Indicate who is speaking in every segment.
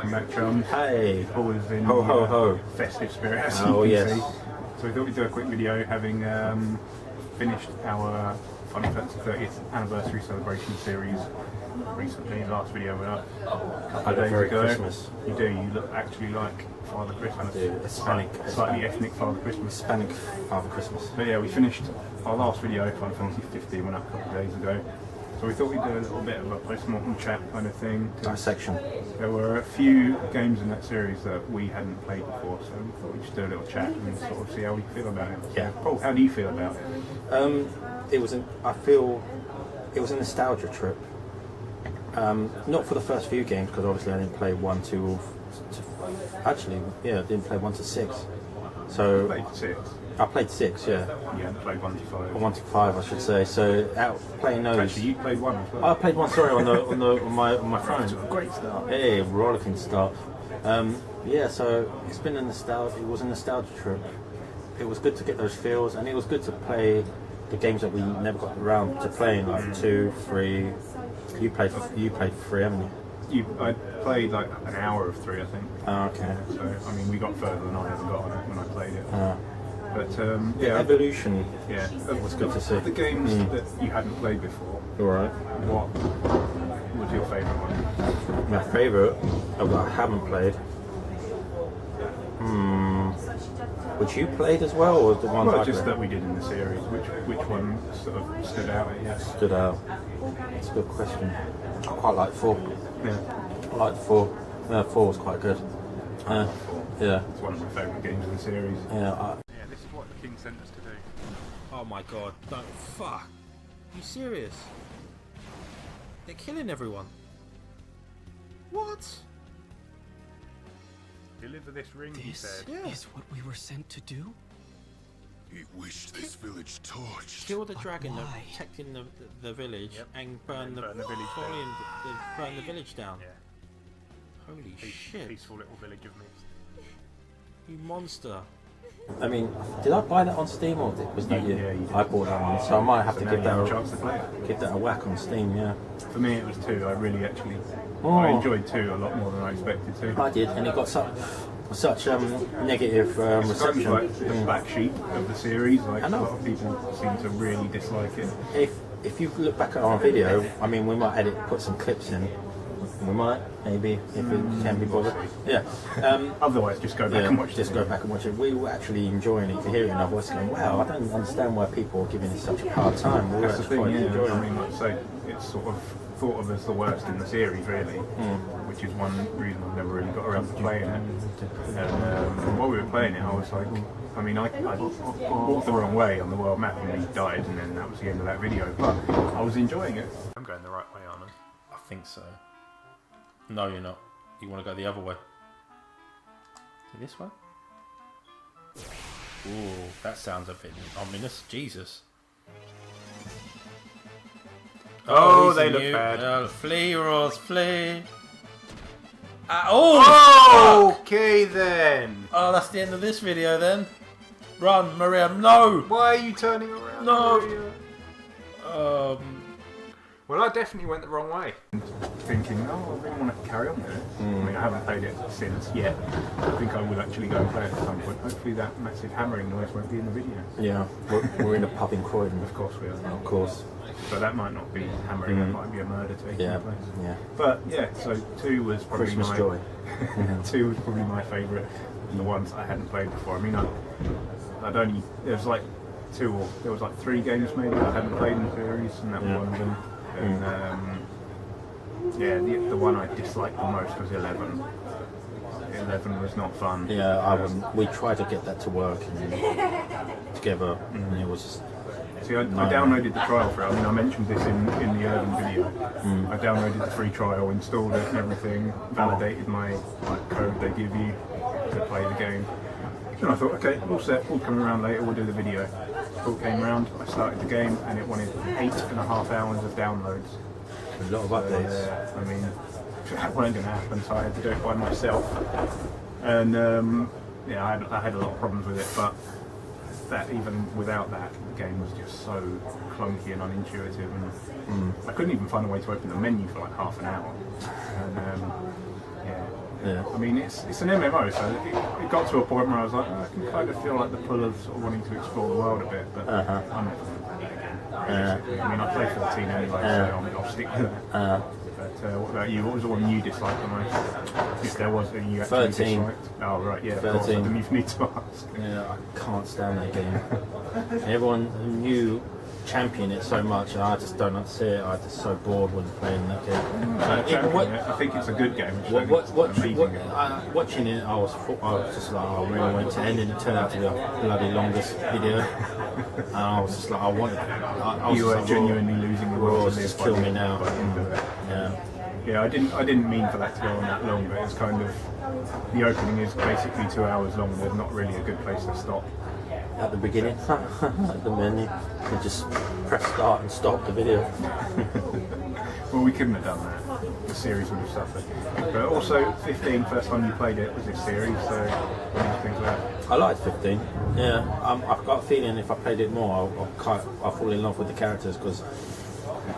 Speaker 1: welcome back, chums.
Speaker 2: Hey!
Speaker 1: Always in
Speaker 2: Ho ho ho!
Speaker 1: Festive spirit, as
Speaker 2: Oh
Speaker 1: you
Speaker 2: yes.
Speaker 1: can see. So we thought we'd do a quick video, having finished our Final Fantasy 30th anniversary celebration series recently. Last video went up a couple of days ago.
Speaker 2: Christmas.
Speaker 1: You do. You look actually like Father Christmas.
Speaker 2: I do. Hispanic.
Speaker 1: Slightly ethnic Father Christmas.
Speaker 2: Hispanic Father Christmas.
Speaker 1: But yeah, we finished our last video, Final Fantasy 15, went up a couple of days ago. So we thought we'd do a little bit of a post-mortem chat kind of thing.
Speaker 2: Dissection.
Speaker 1: There were a few games in that series that we hadn't played before, so we thought we'd just do a little chat and sort of see how we feel about it.
Speaker 2: Yeah.
Speaker 1: Paul, how do you feel about it?
Speaker 2: I feel it was a nostalgia trip. Not for the first few games, because obviously I didn't play 1, 2, actually, yeah, I didn't play 1 to 6. So
Speaker 1: You played 6.
Speaker 2: I played 6, yeah.
Speaker 1: You hadn't played 1 to 5.
Speaker 2: Or 1 to 5, I should say. So out playing those.
Speaker 1: Actually, you played 1 as well.
Speaker 2: I played 1. Sorry, on my phone.
Speaker 1: Great start.
Speaker 2: Hey, rollicking start. Yeah, so it's been a nostalgia. It was a nostalgia trip. It was good to get those feels, and it was good to play the games that we never got around to playing, like 2, 3. You played 3, haven't you?
Speaker 1: I played like an hour of 3, I think.
Speaker 2: Oh, okay.
Speaker 1: So, I mean, we got further than I ever got on it when I played it. But,
Speaker 2: The
Speaker 1: yeah.
Speaker 2: evolution.
Speaker 1: Yeah.
Speaker 2: It was good to see.
Speaker 1: The games that you hadn't played before,
Speaker 2: All right.
Speaker 1: what was your favourite one?
Speaker 2: My favourite that I haven't played. Which you played as well, or the ones
Speaker 1: Well,
Speaker 2: I
Speaker 1: just
Speaker 2: played?
Speaker 1: that we did in the series. Which one sort of stood out? Yes.
Speaker 2: Stood out. That's a good question. I quite like 4.
Speaker 1: Yeah.
Speaker 2: I liked 4. 4 was quite good. Yeah.
Speaker 1: It's one of my favourite games in the series.
Speaker 2: Yeah.
Speaker 1: Yeah, this is what the King sent us to do.
Speaker 2: Oh my god, don't fuck. You serious? They're killing everyone. What?
Speaker 1: Deliver this ring, he said.
Speaker 2: Yeah.
Speaker 3: Is what we were sent to do?
Speaker 4: He wished this village torched.
Speaker 2: Kill the dragon,
Speaker 3: why?
Speaker 2: protecting the village,
Speaker 1: Yep.
Speaker 2: and burn the
Speaker 1: Burn the village
Speaker 2: volume, burn the village down.
Speaker 1: Yeah.
Speaker 2: Holy shit!
Speaker 1: Peaceful little village of mist.
Speaker 2: You monster! I mean, did I buy that on Steam or was that you?
Speaker 1: Yeah, you did.
Speaker 2: I bought that one, so I might have
Speaker 1: So
Speaker 2: to
Speaker 1: now
Speaker 2: give
Speaker 1: you have a
Speaker 2: that
Speaker 1: chance to play it.
Speaker 2: give that a whack on Steam. Yeah.
Speaker 1: For me, it was 2. I really actually,
Speaker 2: Oh.
Speaker 1: I enjoyed 2 a lot more than I expected to.
Speaker 2: I did, and it got such negative
Speaker 1: It's kind of
Speaker 2: reception.
Speaker 1: like the black sheep of the series. Like
Speaker 2: I
Speaker 1: a
Speaker 2: know.
Speaker 1: lot of people seem to really dislike it.
Speaker 2: If you look back at our video, I mean, we might put some clips in. We might, maybe, if it can be bothered. Yeah.
Speaker 1: Otherwise, just go back and watch
Speaker 2: Just
Speaker 1: it.
Speaker 2: go back and watch it. We were actually enjoying it, hearing our voice going, wow, I don't understand why people are giving it such a hard time. We were
Speaker 1: That's the
Speaker 2: actually
Speaker 1: thing,
Speaker 2: quite
Speaker 1: yeah.
Speaker 2: enjoying
Speaker 1: I
Speaker 2: it.
Speaker 1: mean, like I say, it's sort of thought of as the worst in the series, really, which is one reason I've never really got around to playing it. And while we were playing it, I was like, I mean, I walked the wrong way on the world map and he died, and then that was the end of that video. But I was enjoying it. I'm going the right way, aren't I?
Speaker 2: I think so. No, you're not. You want to go the other way. This way? Ooh, that sounds a bit ominous. Jesus.
Speaker 1: Oh,
Speaker 2: these
Speaker 1: they
Speaker 2: are
Speaker 1: look
Speaker 2: new.
Speaker 1: bad.
Speaker 2: Flee, Ross, flee. Oh!
Speaker 1: Okay then.
Speaker 2: Oh, that's the end of this video then. Run, Maria, no!
Speaker 1: Why are you turning around?
Speaker 2: No.
Speaker 1: Maria?
Speaker 5: Well, I definitely went the wrong way.
Speaker 1: Thinking, oh, I really want to carry on with it. I mean, I haven't played it since yet. I think I will actually go and play it at some point. Hopefully that massive hammering noise won't be in the video.
Speaker 2: Yeah, we're in a pub in Croydon.
Speaker 1: Of course we are.
Speaker 2: Of course.
Speaker 1: So that might not be hammering, that might be a murder taking
Speaker 2: Yeah,
Speaker 1: place.
Speaker 2: yeah.
Speaker 1: But yeah, so 2 was probably
Speaker 2: Christmas
Speaker 1: my
Speaker 2: joy.
Speaker 1: 2 was probably my favourite, and the ones I hadn't played before. I mean, I'd only there was like 3 games maybe I hadn't played in the series, and that was one of them. And yeah, the one I disliked the most was 11. 11 was not fun.
Speaker 2: Yeah, I wasn't. We tried to get that to work together, and it was just.
Speaker 1: See, I downloaded the trial for it. I mean, I mentioned this in the earlier video. I downloaded the free trial, installed it and everything, validated my code they give you to play the game. And I thought, okay, all set, all coming around later, we'll do the video. All came around, I started the game, and it wanted 8.5 hours of downloads.
Speaker 2: A lot of updates.
Speaker 1: I mean, that wasn't going to happen, so I had to do it by myself. And yeah, I had a lot of problems with it, but that even without that, the game was just so clunky and unintuitive, and I couldn't even find a way to open the menu for like half an hour. And yeah,
Speaker 2: Yeah.
Speaker 1: I mean, it's an MMO, so it got to a point where I was like, I can kind of feel like the pull of sort of wanting to explore the world a bit, but I'm never going to play that again. I mean, I play 14 anyway, so I'll stick with that. But what about you? What was the one you disliked the most? If there was any you actually
Speaker 2: 13.
Speaker 1: disliked? Oh, right, yeah, of
Speaker 2: 13.
Speaker 1: course, I didn't even need to ask.
Speaker 2: Yeah, I can't stand that game. Everyone knew champion it so much, and I just don't see it. I'm just so bored when playing that game.
Speaker 1: I think it's a good game.
Speaker 2: Watching it, I was just like, I really wanted to end, and it turned out to be the bloody longest video. And I was just like, I wanted.
Speaker 1: You were genuinely losing the world.
Speaker 2: Just kill me now. Yeah.
Speaker 1: Yeah, I didn't mean for that to go on that long, but it's kind of the opening is basically 2 hours long. There's not really a good place to stop.
Speaker 2: At the beginning, at the menu, you just press start and stop the video.
Speaker 1: Well, we couldn't have done that. The series would have suffered. But also, 15, first time you played it was this series, so what do you think of that?
Speaker 2: I liked 15. Yeah, I've got a feeling if I played it more, I'll fall in love with the characters because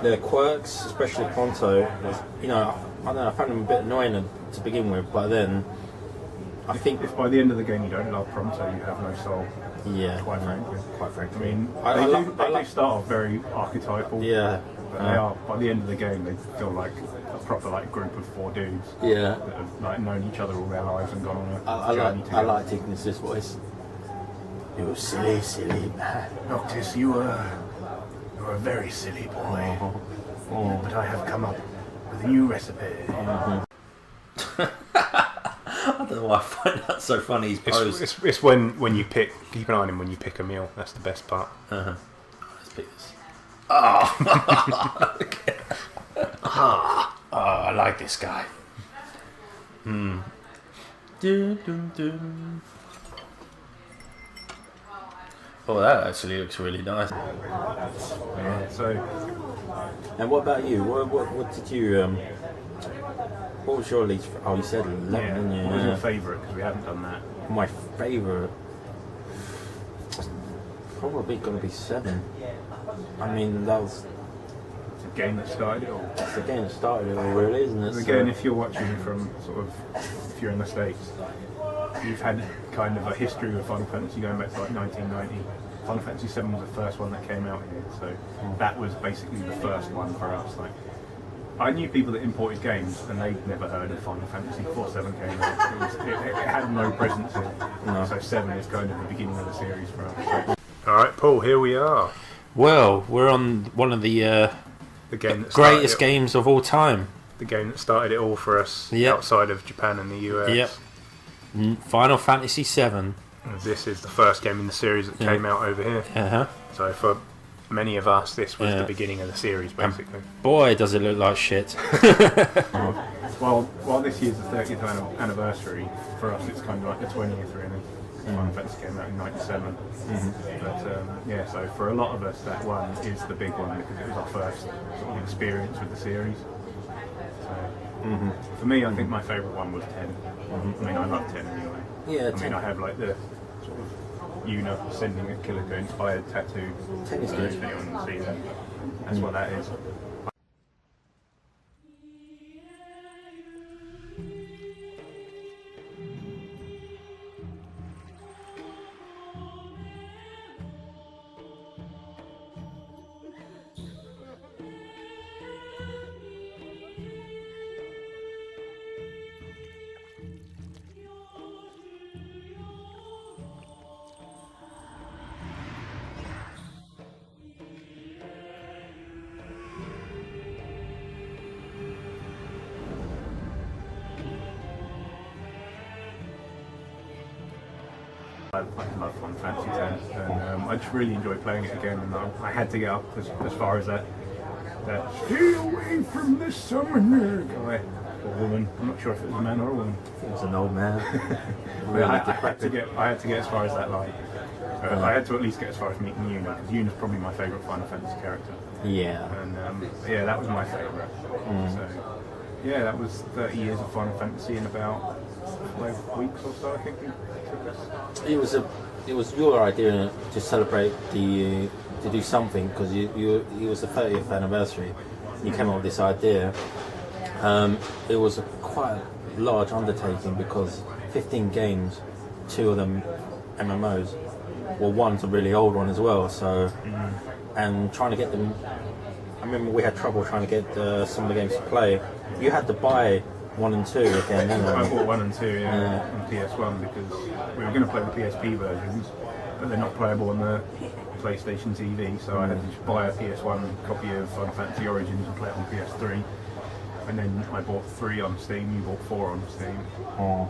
Speaker 2: their quirks, especially Ponto, was, I don't know, I found him a bit annoying to begin with, but then I think
Speaker 1: if by the end of the game you don't love Pronto, you have no soul.
Speaker 2: Yeah,
Speaker 1: quite frankly.
Speaker 2: I
Speaker 1: mean,
Speaker 2: they
Speaker 1: do start off very archetypal.
Speaker 2: Yeah,
Speaker 1: but they are by the end of the game they feel like a proper group of 4 dudes.
Speaker 2: Yeah,
Speaker 1: that have known each other all their lives and gone on a journey together.
Speaker 2: I like Ignis's voice. You silly, silly man.
Speaker 1: Noctis, you're a very silly boy. Oh, but I have come up with a new recipe.
Speaker 2: I don't know why I find that so funny. He's posed.
Speaker 1: It's when you pick. Keep an eye on him when you pick a meal. That's the best part.
Speaker 2: Let's pick this. Oh, okay. I like this guy. Dun, dun, dun. Oh, that actually looks really nice.
Speaker 1: Yeah, so.
Speaker 2: And what about you? What did you? What was your least? Oh, you said 11, didn't you?
Speaker 1: What was your favourite? Because we haven't done that.
Speaker 2: My favourite, probably going to be 7. I mean, that was
Speaker 1: the game that started it all.
Speaker 2: That's the game that started it all, really, isn't it?
Speaker 1: Again, if you're watching from if you're in the States, you've had kind of a history with Final Fantasy going back to 1990. Final Fantasy 7 was the first one that came out here, so that was basically the first one for us. I knew people that imported games and they'd never heard of Final Fantasy before 7 came out. It had no presence in it. No. So 7 is kind of the beginning of the series for us. Alright, Paul, here we are.
Speaker 2: Well, we're on one of the greatest games of all time.
Speaker 1: The game that started it all for us outside of Japan and the US.
Speaker 2: Yep. Final Fantasy 7.
Speaker 1: This is the first game in the series that came out over here. So for many of us, this was the beginning of the series, basically.
Speaker 2: And boy, does it look like shit.
Speaker 1: While this year's the 30th anniversary, for us it's kind of like the 20th, really. Final Fantasy came out in 97. But so for a lot of us, that one is the big one because it was our first sort of experience with the series. So, for me, I think my favourite one was 10. I mean, I love 10 anyway.
Speaker 2: Yeah,
Speaker 1: I mean, I have the sort of Yuna sending a Kilika inspired tattoo.
Speaker 2: 10 is good.
Speaker 1: If anyone can see that. That's what that is. I love Final Fantasy X, and I just really enjoy playing it again. And I had to get up as far as that "Stay away from the summoner" guy or woman. I'm not sure if it was a man or a woman.
Speaker 2: It was an old man.
Speaker 1: Really I had to get as far as that line. I had to at least get as far as meeting Yuna, because Yuna's probably my favourite Final Fantasy character.
Speaker 2: Yeah.
Speaker 1: And that was my favourite. So that was 30 years of Final Fantasy in about 5 weeks or so, I think it took us.
Speaker 2: It was your idea to celebrate to do something, because it was the 30th anniversary. You came up with this idea, It was quite a large undertaking because 15 games, 2 of them MMOs. Well, one's a really old one as well. So, and trying to get them. I remember we had trouble trying to get some of the games to play. You had to buy 1 and 2 again. Didn't
Speaker 1: I
Speaker 2: you?
Speaker 1: bought 1 and 2 on PS1 because we were going to play the PSP versions, but they're not playable on the PlayStation TV. So I had to just buy a PS1 copy of Final Fantasy Origins and play it on PS3. And then I bought 3 on Steam. You bought 4 on Steam.
Speaker 2: Oh.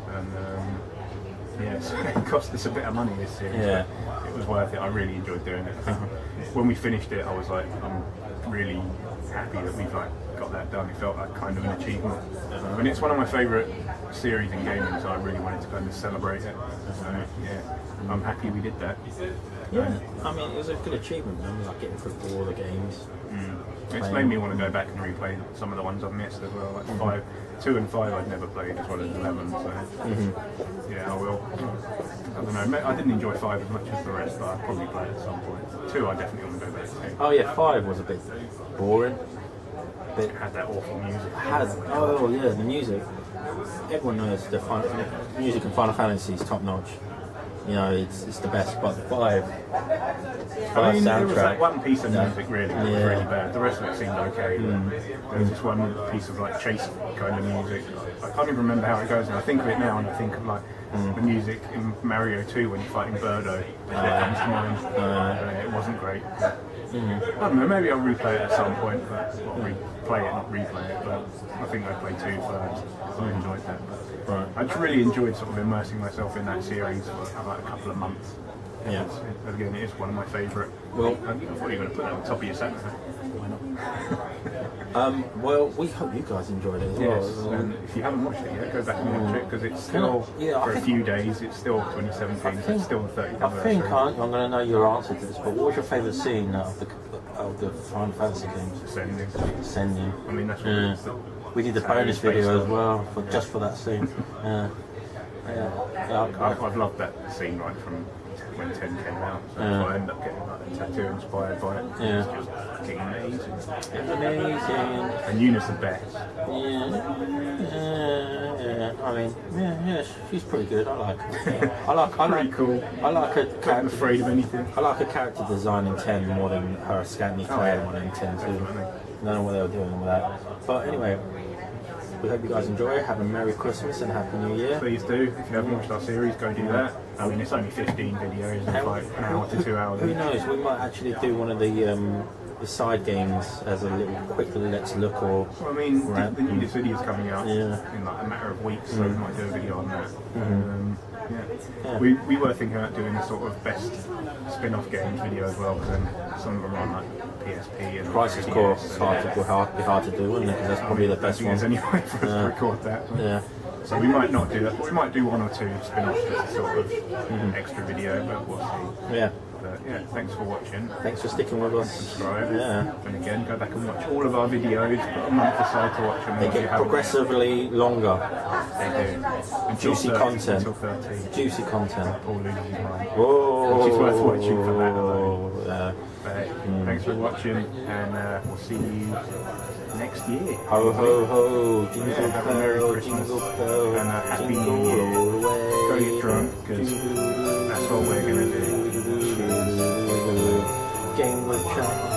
Speaker 1: And so it cost us a bit of money this series.
Speaker 2: Yeah.
Speaker 1: But it was worth it. I really enjoyed doing it. I think when we finished it, I was like, I'm really happy that we've got that done. It felt like kind of an achievement. And it's one of my favourite series in gaming, so I really wanted to kind of celebrate it. So yeah, I'm happy we did that.
Speaker 2: Yeah, I mean, it was a good achievement, man, like getting through all the games.
Speaker 1: It's made me want to go back and replay some of the ones I've missed as well. Like 2 and 5 I've never played, as well as 11. So yeah, I will. I don't know. I didn't enjoy 5 as much as the rest, but I'll probably play it at some point. 2 I definitely want to go back to.
Speaker 2: Oh yeah, 5 was a bit boring.
Speaker 1: It had that awful music.
Speaker 2: Oh yeah, the music. Everyone knows the music in Final Fantasy is top notch. You know, it's the best. But 5
Speaker 1: I mean,
Speaker 2: soundtrack.
Speaker 1: there was that one piece of music really that was
Speaker 2: Yeah.
Speaker 1: really bad. The rest of it seemed okay. There was this one piece of like chase kind of music. I can't even remember how it goes now. I think of it now and I think of like the music in Mario 2 when you're fighting Birdo. That comes to mind. It wasn't great. But, I don't know, maybe I'll replay it at some point, but replay it, not replay it. But I think I'd play 2 first because I enjoyed that. But
Speaker 2: Right.
Speaker 1: I just really enjoyed sort of immersing myself in that series for like a couple of months.
Speaker 2: Yeah.
Speaker 1: Again, it is one of my favourite.
Speaker 2: Well-
Speaker 1: I thought you were going to put that on top of your set. Why not?
Speaker 2: Well, we hope you guys enjoyed it as
Speaker 1: Yes,
Speaker 2: well.
Speaker 1: and if you haven't watched it yet, go back and watch it because it's still,
Speaker 2: Yeah,
Speaker 1: for a
Speaker 2: think-
Speaker 1: few days, it's still 2017, so it's still the 30th
Speaker 2: I
Speaker 1: anniversary.
Speaker 2: think I'm going to know your answer to this, but what was your favourite scene out of the Final Fantasy games?
Speaker 1: Ascending.
Speaker 2: Sending.
Speaker 1: I mean, that's what
Speaker 2: Yeah.
Speaker 1: it's
Speaker 2: We did the
Speaker 1: How
Speaker 2: bonus
Speaker 1: it's based
Speaker 2: video as
Speaker 1: on.
Speaker 2: well, just for that scene. Yeah.
Speaker 1: I've loved that scene right from when 10 came out, so I ended up getting like a tattoo inspired by it.
Speaker 2: Yeah.
Speaker 1: It's just fucking amazing.
Speaker 2: It's amazing.
Speaker 1: And Eunice the best.
Speaker 2: Yeah. I mean, yeah, she's pretty good. I like her.
Speaker 1: Pretty cool.
Speaker 2: I like her
Speaker 1: Not
Speaker 2: character.
Speaker 1: afraid of anything.
Speaker 2: I like her character design in 10 more than her scantily clad
Speaker 1: yeah.
Speaker 2: one in 10 too.
Speaker 1: Definitely.
Speaker 2: I don't know what they were doing with that. But anyway, we hope you guys enjoy. Have a Merry Christmas and Happy New Year.
Speaker 1: Please do. If you haven't watched our series, go do that. I mean, it's only 15 videos. It's like an hour to 2 hours.
Speaker 2: Who knows? We might actually do one of the side games as a little quick let's look or.
Speaker 1: Well, I mean,
Speaker 2: Right.
Speaker 1: the newest video is coming out
Speaker 2: Yeah.
Speaker 1: in like a matter of weeks, so we might do a video on that.
Speaker 2: Yeah.
Speaker 1: We were thinking about doing a sort of best spin-off games video as well, because then some of them are on like PSP and
Speaker 2: Crisis
Speaker 1: 3DS,
Speaker 2: Core is
Speaker 1: so
Speaker 2: hard to be hard to do, wouldn't it? 'Cause that's probably the best
Speaker 1: I think
Speaker 2: one.
Speaker 1: there's any way for us to record that.
Speaker 2: Yeah.
Speaker 1: So we might not do that. We might do 1 or 2 spin-offs as a sort of extra video, but we'll see.
Speaker 2: Yeah.
Speaker 1: But yeah, thanks for watching.
Speaker 2: Thanks for sticking with us.
Speaker 1: Subscribe.
Speaker 2: Yeah.
Speaker 1: And again, go back and watch all of our videos. Put a month aside to watch them.
Speaker 2: They
Speaker 1: if you
Speaker 2: get
Speaker 1: haven't
Speaker 2: progressively longer.
Speaker 1: yet. They do. Until
Speaker 2: Juicy
Speaker 1: 30,
Speaker 2: content.
Speaker 1: Until 13.
Speaker 2: Juicy content.
Speaker 1: Paul loses his mind.
Speaker 2: Whoa.
Speaker 1: Which is worth watching for that alone.
Speaker 2: Yeah.
Speaker 1: But thanks for watching, and we'll see you next year.
Speaker 2: Ho ho ho, jingle
Speaker 1: Yeah, have a Merry
Speaker 2: bell,
Speaker 1: Christmas
Speaker 2: jingle bell,
Speaker 1: and a Happy
Speaker 2: jingle
Speaker 1: New Year.
Speaker 2: all the way.
Speaker 1: Go get drunk, because that's what we're going to do.
Speaker 2: Game with Chums.